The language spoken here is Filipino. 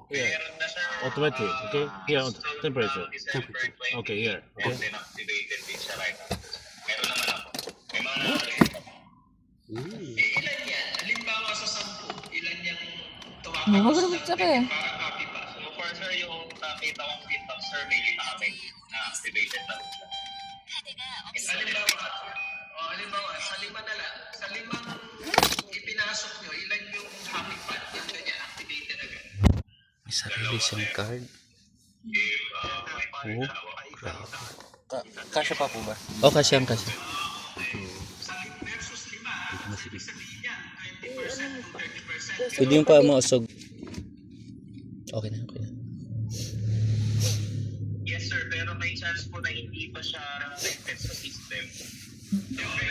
Yeah. meron na siya. Automatic. Okay. Here, Installed temperature. na December 20. Okay, here. Okay. And then activated din siya right after. Meron naman ako. May mga ilan yan? Halimbawa sa 10, ilan yung tumakabos ng Grabe. parang copy pa. So for sir, yung nakita kong feedback sir, may ginamit na activated na siya. Halimbawa, sa 5 na lang, sa 5 ipinasok nyo, ilan yung happy pad, yung ganyan, activated agad. May sarili siyang card. Oh, Kasya pa po ba? O, kasyang kasya. Sa versus 5, ibig sabihin yan, 20% to 30%. Pwede yung pa mausog. Okay na, okay na. Yes sir, pero may chance po na hindi pa siya reflected sa system. Okay,